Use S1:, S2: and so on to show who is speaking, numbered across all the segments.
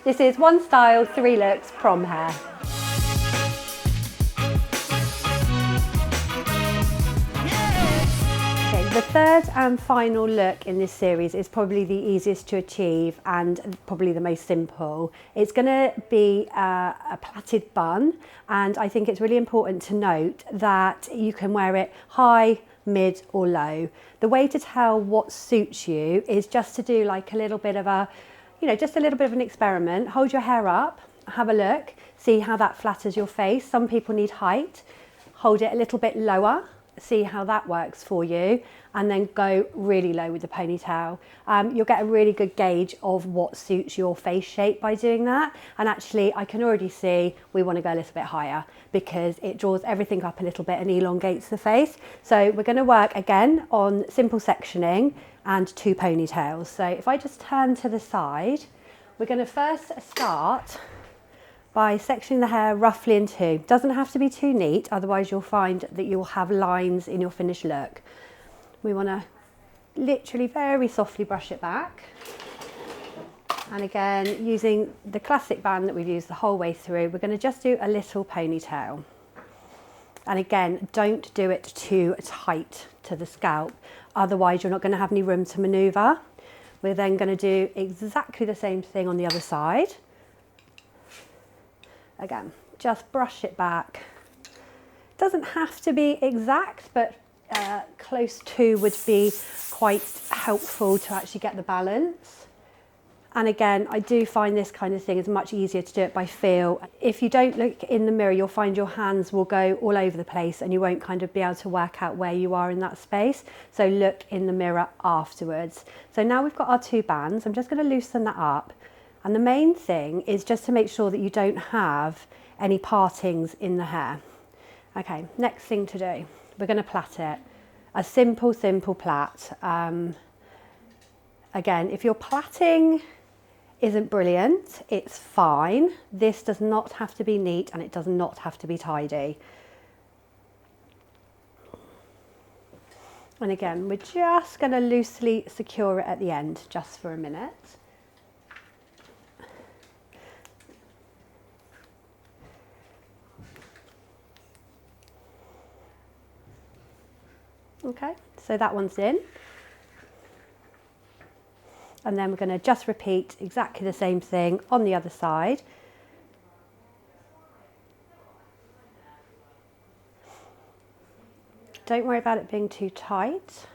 S1: This is one style, three looks, prom hair. The third and final look in this series is probably the easiest to achieve and probably the most simple. It's going to be a plaited bun, and I think it's really important to note that you can wear it high, mid or low. The way to tell what suits you is just to do like a little bit of a, just a little bit of an experiment. Hold your hair up, have a look, see how that flatters your face. Some people need height. Hold it a little bit lower, see how that works for you, and then go really low with the ponytail. You'll get a really good gauge of what suits your face shape by doing that. And actually I can already see we want to go a little bit higher because it draws everything up a little bit and elongates the face. So we're going to work again on simple sectioning and two ponytails. So if I just turn to the side, we're going to first start by sectioning the hair roughly in two. Doesn't have to be too neat, otherwise you'll find that you'll have lines in your finished look. We want to literally very softly brush it back. And again, using the classic band that we've used the whole way through, we're going to just do a little ponytail. And again, don't do it too tight to the scalp, otherwise you're not going to have any room to manoeuvre. We're then going to do exactly the same thing on the other side. Again, just brush it back. Doesn't have to be exact, but close to would be quite helpful to actually get the balance. And again, I do find this kind of thing is much easier to do it by feel. If you don't look in the mirror, you'll find your hands will go all over the place and you won't kind of be able to work out where you are in that space. So look in the mirror afterwards. So now we've got our two bands. I'm just going to loosen that up. And the main thing is just to make sure that you don't have any partings in the hair. Okay, next thing to do, we're going to plait it. A simple plait. Again, if your plaiting isn't brilliant, it's fine. This does not have to be neat and it does not have to be tidy. And again, we're just going to loosely secure it at the end, just for a minute. Okay, so that one's in. And then we're going to just repeat exactly the same thing on the other side. Don't worry about it being too tight,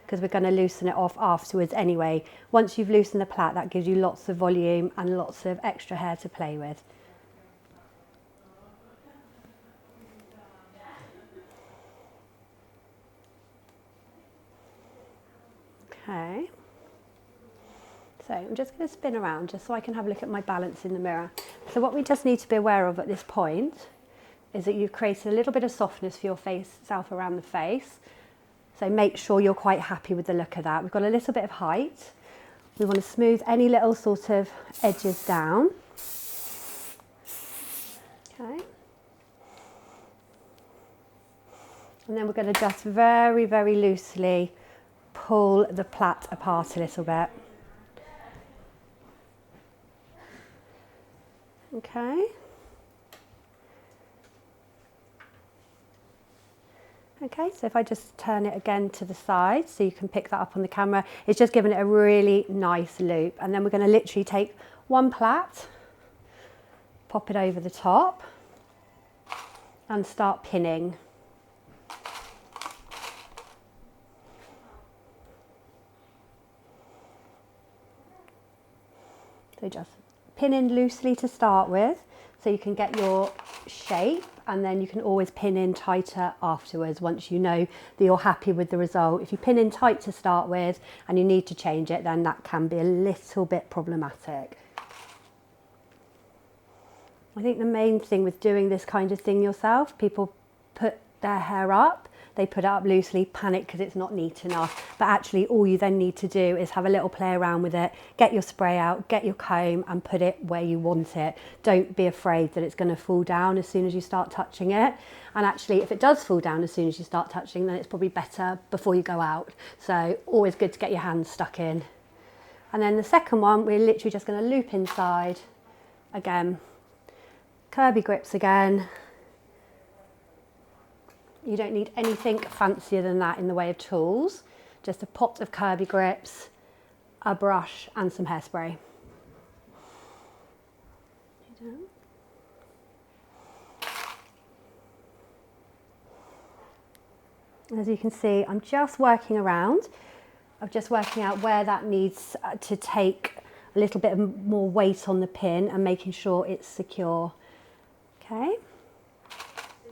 S1: because we're going to loosen it off afterwards anyway. Once you've loosened the plait, that gives you lots of volume and lots of extra hair to play with. Okay, so I'm just going to spin around just so I can have a look at my balance in the mirror. So what we just need to be aware of at this point is that you've created a little bit of softness for your self around the face. So make sure you're quite happy with the look of that. We've got a little bit of height. We want to smooth any little sort of edges down. Okay. And then we're going to just very, very loosely pull the plait apart a little bit. Okay. Okay, so if I just turn it again to the side so you can pick that up on the camera, it's just giving it a really nice loop. And then we're going to literally take one plait, pop it over the top and start pinning. So just pin in loosely to start with so you can get your shape, and then you can always pin in tighter afterwards once you know that you're happy with the result. If you pin in tight to start with and you need to change it, then that can be a little bit problematic. I think the main thing with doing this kind of thing yourself, people put their hair up, they put it up loosely, panic because it's not neat enough. But actually all you then need to do is have a little play around with it, get your spray out, get your comb and put it where you want it. Don't be afraid that it's going to fall down as soon as you start touching it. And actually if it does fall down as soon as you start touching, then it's probably better before you go out. So always good to get your hands stuck in. And then the second one, we're literally just going to loop inside. Again, curvy grips again. You don't need anything fancier than that in the way of tools. Just a pot of curvy grips, a brush and some hairspray. As you can see, I'm just working around. I'm just working out where that needs to take a little bit more weight on the pin and making sure it's secure. Okay.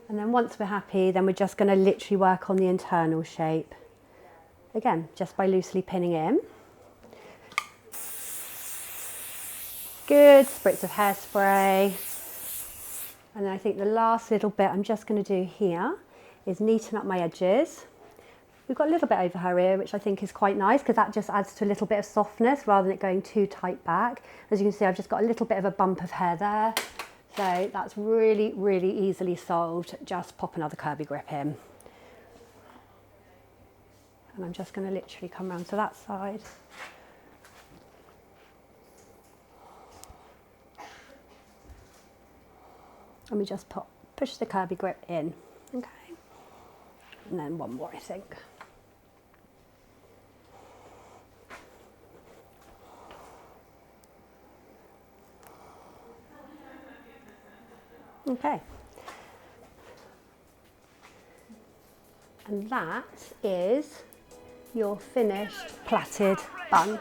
S1: And then once we're happy, then we're just going to literally work on the internal shape. Again, just by loosely pinning in. Good spritz of hairspray. And then I think the last little bit I'm just going to do here is neaten up my edges. We've got a little bit over her ear, which I think is quite nice because that just adds to a little bit of softness rather than it going too tight back. As you can see, I've just got a little bit of a bump of hair there. So that's really, really easily solved. Just pop another curvy grip in. And I'm just going to literally come around to that side. And we just push the curvy grip in. Okay. And then one more, I think. Okay. And that is your finished plaited bun.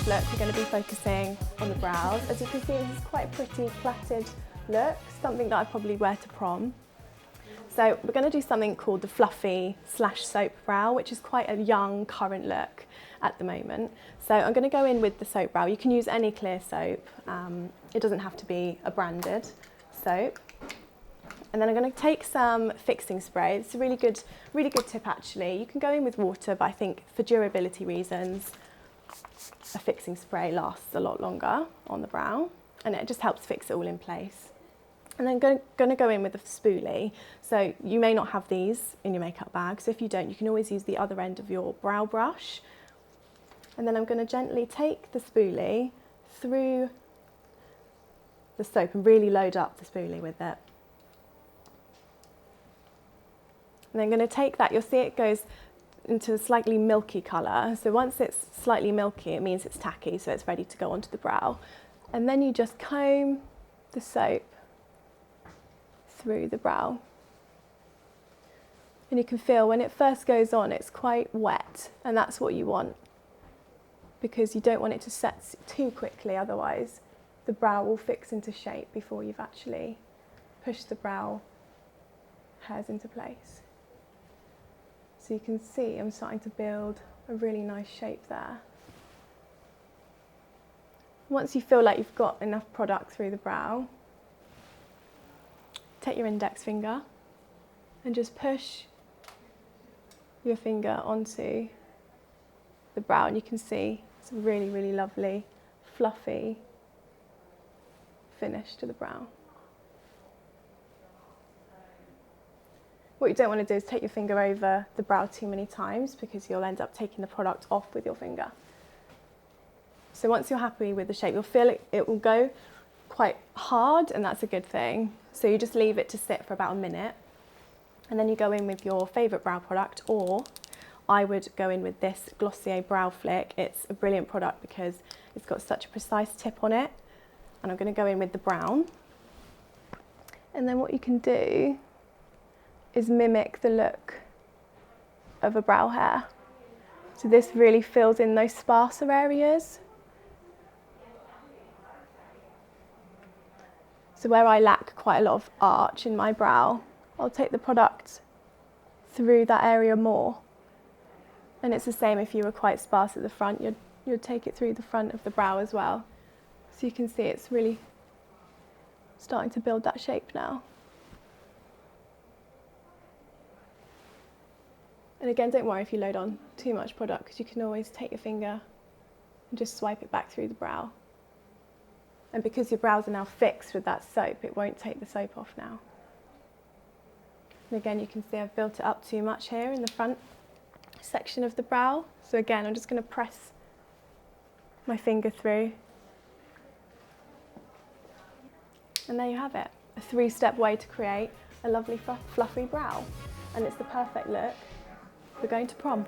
S2: Look, we're going to be focusing on the brows. As you can see, this is quite a pretty plaited look, something that I'd probably wear to prom. So we're going to do something called the fluffy / soap brow, which is quite a young, current look at the moment. So I'm going to go in with the soap brow. You can use any clear soap. It doesn't have to be a branded soap. And then I'm going to take some fixing spray. It's a really good tip actually. You can go in with water, but I think for durability reasons, a fixing spray lasts a lot longer on the brow and it just helps fix it all in place. And then going to go in with a spoolie. So you may not have these in your makeup bag, so if you don't, you can always use the other end of your brow brush. And then I'm going to gently take the spoolie through the soap and really load up the spoolie with it. And I'm going to take that, you'll see it goes into a slightly milky colour. So once it's slightly milky, it means it's tacky, so it's ready to go onto the brow. And then you just comb the soap through the brow. And you can feel when it first goes on, it's quite wet, and that's what you want, because you don't want it to set too quickly, otherwise the brow will fix into shape before you've actually pushed the brow hairs into place. So you can see I'm starting to build a really nice shape there. Once you feel like you've got enough product through the brow, take your index finger and just push your finger onto the brow, and you can see it's a really, really lovely, fluffy finish to the brow. What you don't want to do is take your finger over the brow too many times, because you'll end up taking the product off with your finger. So once you're happy with the shape, you'll feel it will go quite hard, and that's a good thing. So you just leave it to sit for about a minute, and then you go in with your favourite brow product, or I would go in with this Glossier Brow Flick. It's a brilliant product because it's got such a precise tip on it. And I'm going to go in with the brown. And then what you can do is mimic the look of a brow hair. So this really fills in those sparser areas. So where I lack quite a lot of arch in my brow, I'll take the product through that area more. And it's the same if you were quite sparse at the front, you'd take it through the front of the brow as well. So you can see it's really starting to build that shape now. And again, don't worry if you load on too much product, because you can always take your finger and just swipe it back through the brow. And because your brows are now fixed with that soap, it won't take the soap off now. And again, you can see I've built it up too much here in the front section of the brow. So again, I'm just going to press my finger through. And there you have it, a 3-step way to create a lovely fluffy brow. And it's the perfect look for going to prom.